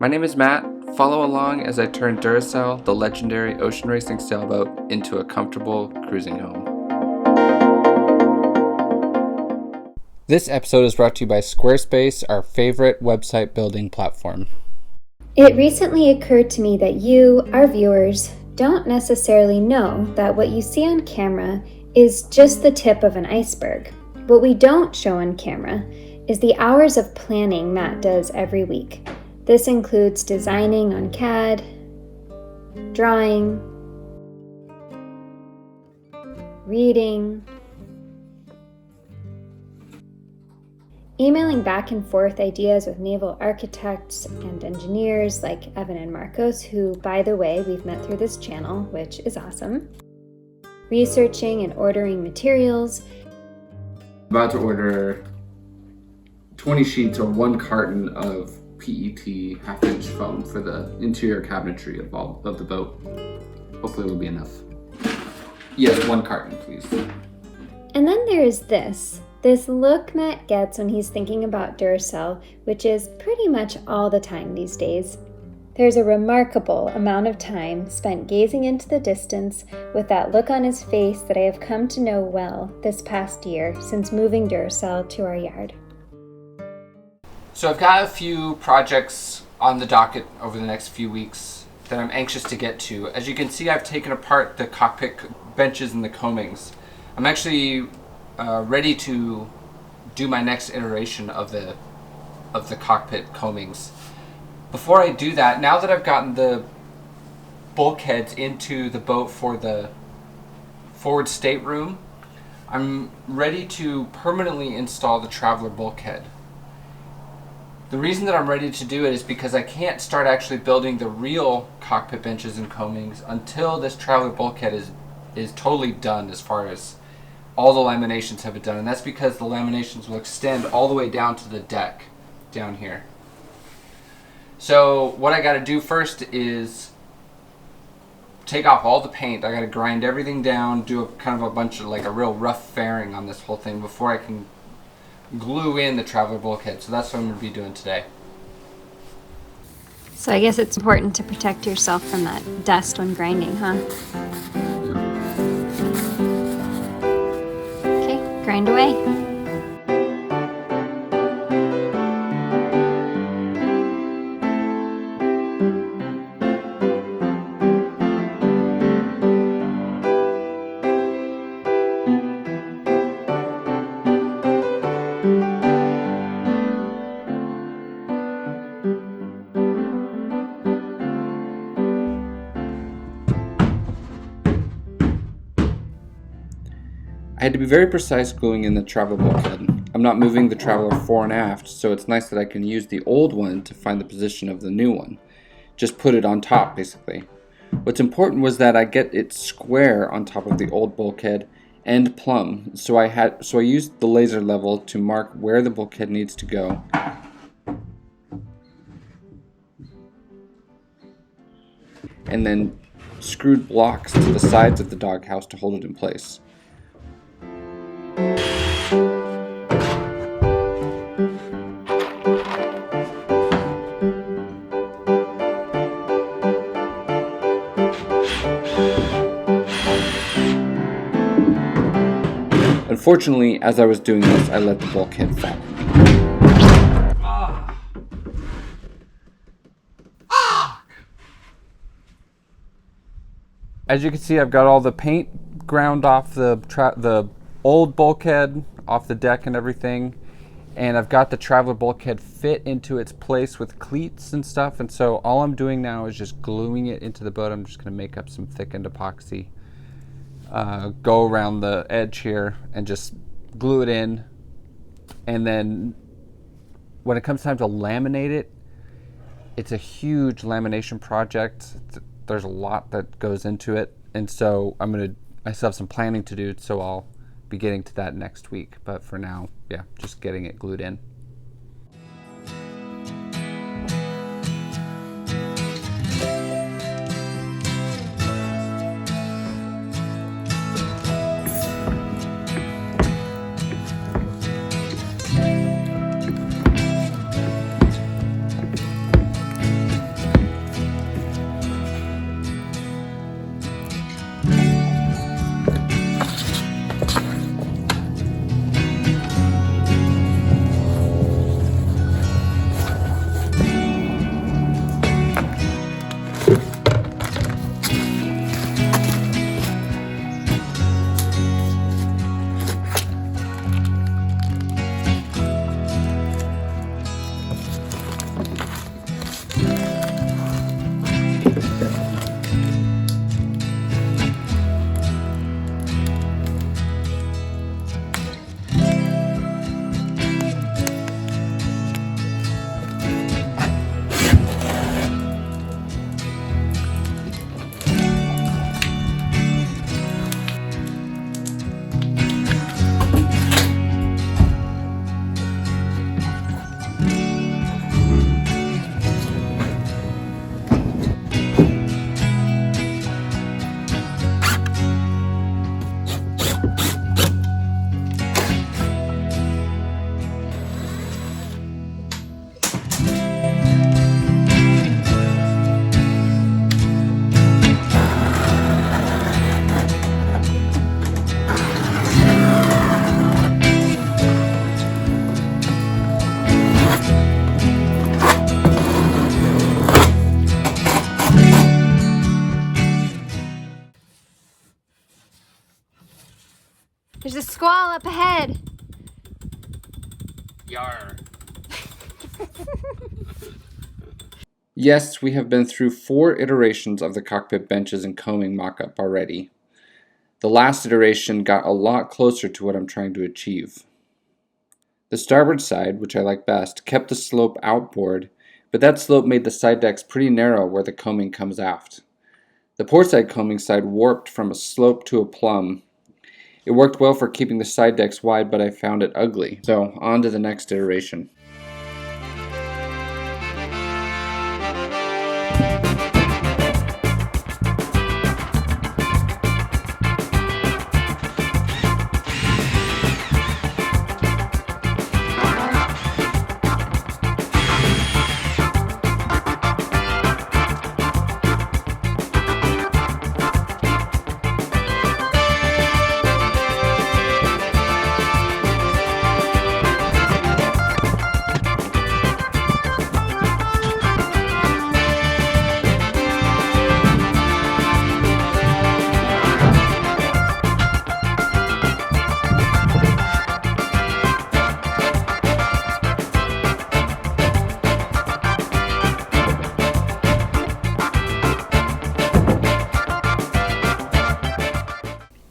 My name is Matt. Follow along as I turn Duracell, the legendary ocean racing sailboat, into a comfortable cruising home. This episode is brought to you by Squarespace, our favorite website building platform. It recently occurred to me that you, our viewers, don't necessarily know that what you see on camera is just the tip of an iceberg. What we don't show on camera is the hours of planning Matt does every week. This includes designing on CAD, drawing, reading, emailing back and forth ideas with naval architects and engineers like Evan and Marcos, who, by the way, we've met through this channel, which is awesome. Researching and ordering materials. About to order 20 sheets or 1 carton of PET half-inch foam for the interior cabinetry of the boat. Hopefully it will be enough. Yes, 1 carton, please. And then there is this look Matt gets when he's thinking about Duracell, which is pretty much all the time these days. There's a remarkable amount of time spent gazing into the distance with that look on his face that I have come to know well this past year since moving Duracell to our yard. So I've got a few projects on the docket over the next few weeks that I'm anxious to get to. As you can see, I've taken apart the cockpit benches and the combings. I'm actually ready to do my next iteration of the cockpit combings. Before I do that, now that I've gotten the bulkheads into the boat for the forward stateroom, I'm ready to permanently install the traveler bulkhead. The reason that I'm ready to do it is because I can't start actually building the real cockpit benches and combings until this traveler bulkhead is totally done, as far as all the laminations have been done. And that's because the laminations will extend all the way down to the deck down here. So what I got to do first is take off all the paint. I got to grind everything down, do a kind of a bunch of like a real rough fairing on this whole thing before I can glue in the traveler bulkhead. So that's what I'm going to be doing today. So I guess it's important to protect yourself from that dust when grinding, huh? Okay, grind away. I had to be very precise gluing in the traveler bulkhead. I'm not moving the traveler fore and aft, so it's nice that I can use the old one to find the position of the new one. Just put it on top, basically. What's important was that I get it square on top of the old bulkhead and plumb, so I used the laser level to mark where the bulkhead needs to go. And then screwed blocks to the sides of the doghouse to hold it in place. Unfortunately, as I was doing this, I let the bulkhead fall. As you can see, I've got all the paint ground off the old bulkhead, off the deck and everything, and I've got the traveler bulkhead fit into its place with cleats and stuff, and so all I'm doing now is just gluing it into the boat. I'm just going to make up some thickened epoxy, go around the edge here and just glue it in, and then when it comes time to laminate it, it's a huge lamination project. There's a lot that goes into it, and so I still have some planning to do, so I'll be getting to that next week. But for now, yeah, just getting it glued in. There's a squall up ahead. Yar. Yes, we have been through 4 iterations of the cockpit benches and combing mock-up already. The last iteration got a lot closer to what I'm trying to achieve. The starboard side, which I like best, kept the slope outboard, but that slope made the side decks pretty narrow where the combing comes aft. The portside combing side warped from a slope to a plumb. It worked well for keeping the side decks wide, but I found it ugly. So, on to the next iteration.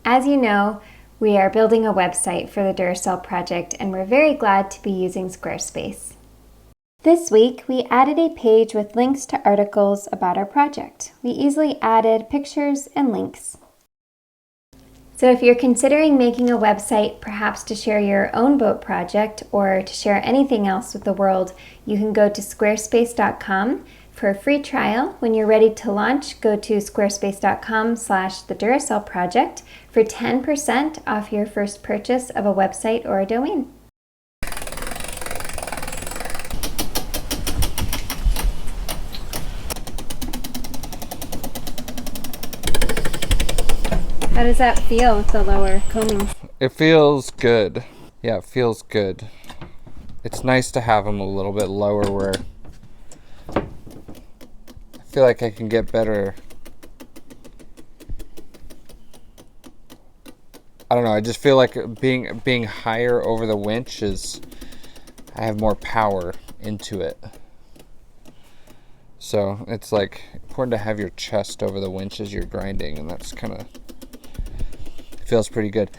As you know, we are building a website for the Duracell project, and we're very glad to be using Squarespace. This week, we added a page with links to articles about our project. We easily added pictures and links. So if you're considering making a website, perhaps to share your own boat project or to share anything else with the world, you can go to squarespace.com for a free trial. When you're ready to launch, go to squarespace.com/theduracellproject for 10% off your first purchase of a website or a domain. How does that feel with the lower combing? It feels good. Yeah, it feels good. It's nice to have them a little bit lower where I feel like I can get better. I don't know, I just feel like being higher over the winch is, I have more power into it. So it's like important to have your chest over the winch as you're grinding, and that's kind of feels pretty good.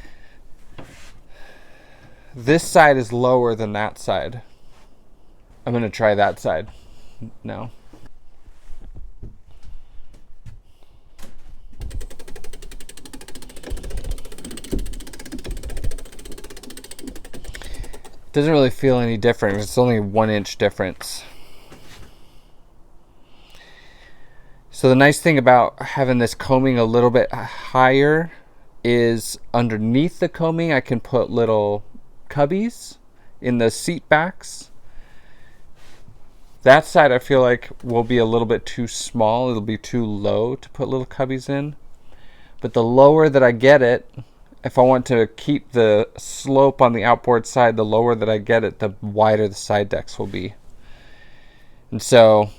This side is lower than that side. I'm gonna try that side now. Doesn't really feel any different. It's only 1 inch difference. So the nice thing about having this combing a little bit higher is underneath the combing I can put little cubbies in the seat backs. That side I feel like will be a little bit too small. It'll be too low to put little cubbies in. But the lower that I get it, if I want to keep the slope on the outboard side, the lower that I get it, the wider the side decks will be. And so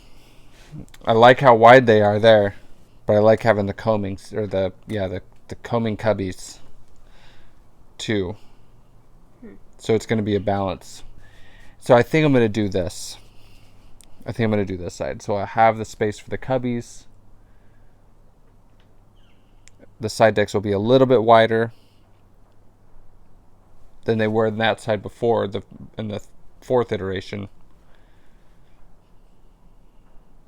I like how wide they are there, but I like having the combings, or the combing cubbies too. So it's going to be a balance. So I think I'm going to do this. I think I'm going to do this side. So I have the space for the cubbies. The side decks will be a little bit wider than they were in that side before, in the 4th iteration.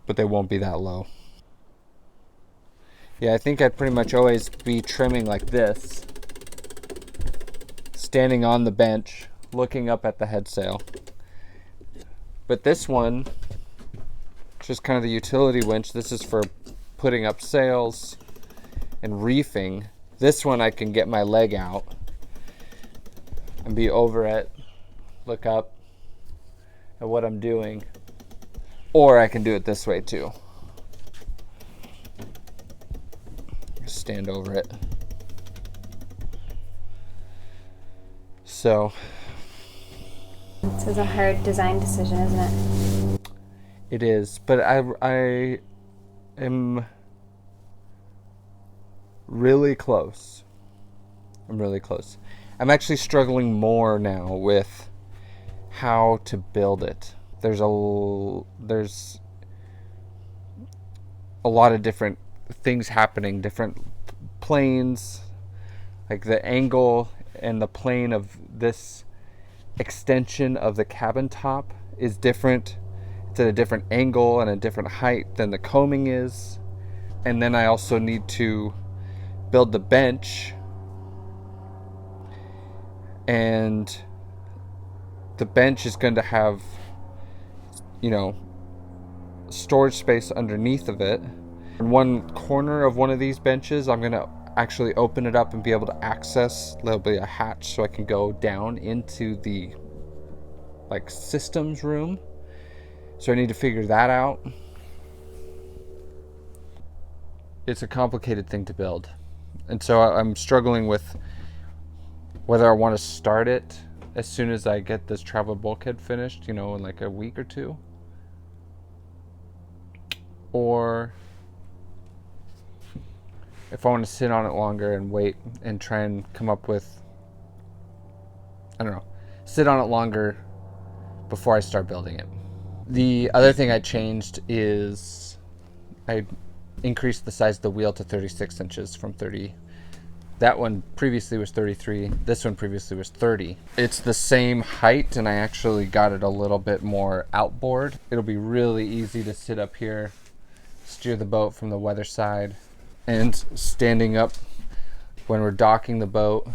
But they won't be that low. Yeah, I think I'd pretty much always be trimming like this, standing on the bench, looking up at the head sail. But this one, just kind of the utility winch, this is for putting up sails and reefing. This one I can get my leg out and be over it, look up at what I'm doing. Or I can do it this way too. Stand over it. So This is a hard design decision, isn't it? it is, but I am really close. I'm really close. I'm actually struggling more now with how to build it. There's a lot of different things happening, different planes, like the angle and the plane of this extension of the cabin top is different. It's at a different angle and a different height than the coaming is. And then I also need to build the bench, and the bench is going to have, storage space underneath of it. In one corner of one of these benches, I'm going to actually open it up and be able to access. There'll be a hatch so I can go down into the systems room. So I need to figure that out. It's a complicated thing to build. And so I'm struggling with whether I want to start it as soon as I get this travel bulkhead finished, in like a week or two. Or if I want to sit on it longer and wait and try and come up with, sit on it longer before I start building it. The other thing I changed is I increased the size of the wheel to 36 inches from 30. That one previously was 33. This one previously was 30. It's the same height, and I actually got it a little bit more outboard. It'll be really easy to sit up here, steer the boat from the weather side, and standing up when we're docking the boat.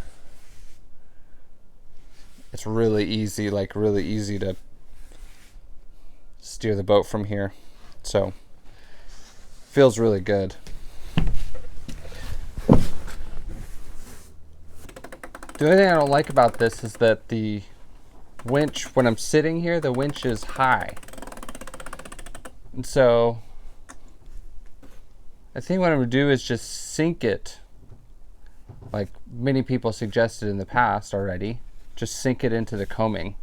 It's really easy to steer the boat from here. So, feels really good. The only thing I don't like about this is that the winch, when I'm sitting here, the winch is high. And so I think what I'm going to do is just sink it, like many people suggested in the past already. Just sink it into the coaming.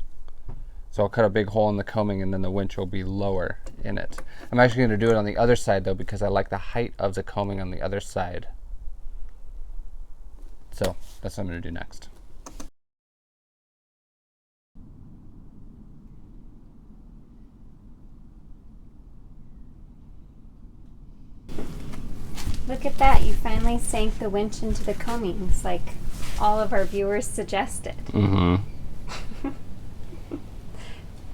So I'll cut a big hole in the coaming, and then the winch will be lower in it. I'm actually going to do it on the other side, though, because I like the height of the coaming on the other side. So that's what I'm going to do next. Look at that, you finally sank the winch into the coamings like all of our viewers suggested. Mm-hmm.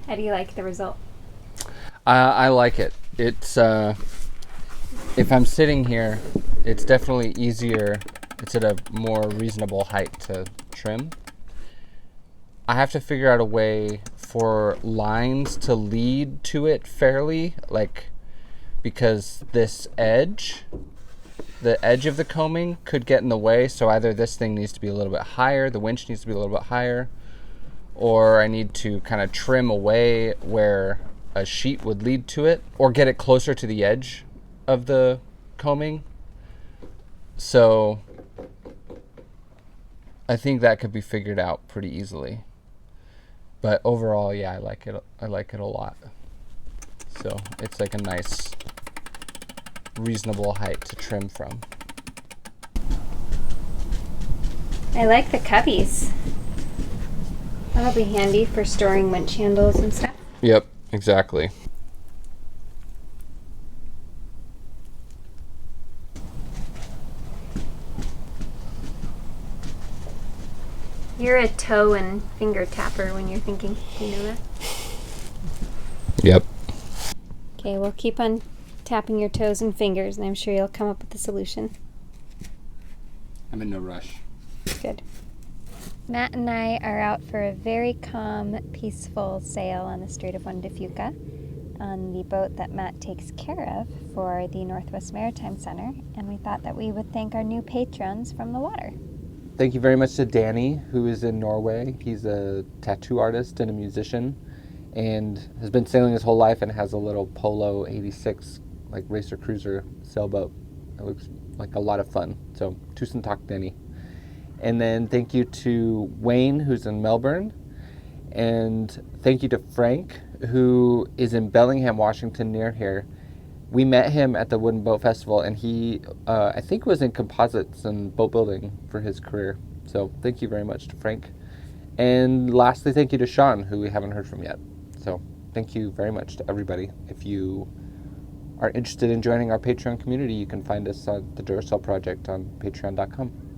How do you like the result? I like it. It's if I'm sitting here, it's definitely easier. It's at a more reasonable height to trim. I have to figure out a way for lines to lead to it fairly, because this edge, the edge of the coaming could get in the way. So either this thing needs to be a little bit higher, the winch needs to be a little bit higher, or I need to kind of trim away where a sheet would lead to it, or get it closer to the edge of the coaming. So I think that could be figured out pretty easily. But overall, yeah, I like it a lot. So it's like a nice, reasonable height to trim from. I like the cubbies. That'll be handy for storing winch handles and stuff. Yep, exactly. You're a toe and finger tapper when you're thinking. Do you know that? Yep. Okay, we'll keep on tapping your toes and fingers, and I'm sure you'll come up with a solution. I'm in no rush. Good. Matt and I are out for a very calm, peaceful sail on the Strait of Juan de Fuca on the boat that Matt takes care of for the Northwest Maritime Center, and we thought that we would thank our new patrons from the water. Thank you very much to Danny, who is in Norway. He's a tattoo artist and a musician, and has been sailing his whole life and has a little Polo 86 racer cruiser sailboat. It looks like a lot of fun. So tusen takk, Danny. And then thank you to Wayne, who's in Melbourne, and thank you to Frank, who is in Bellingham, Washington, near here. We met him at the Wooden Boat Festival, and he, I think, was in composites and boat building for his career. So thank you very much to Frank. And lastly, thank you to Sean, who we haven't heard from yet. So thank you very much to everybody. If you are interested in joining our Patreon community, you can find us on the Duracell Project on patreon.com.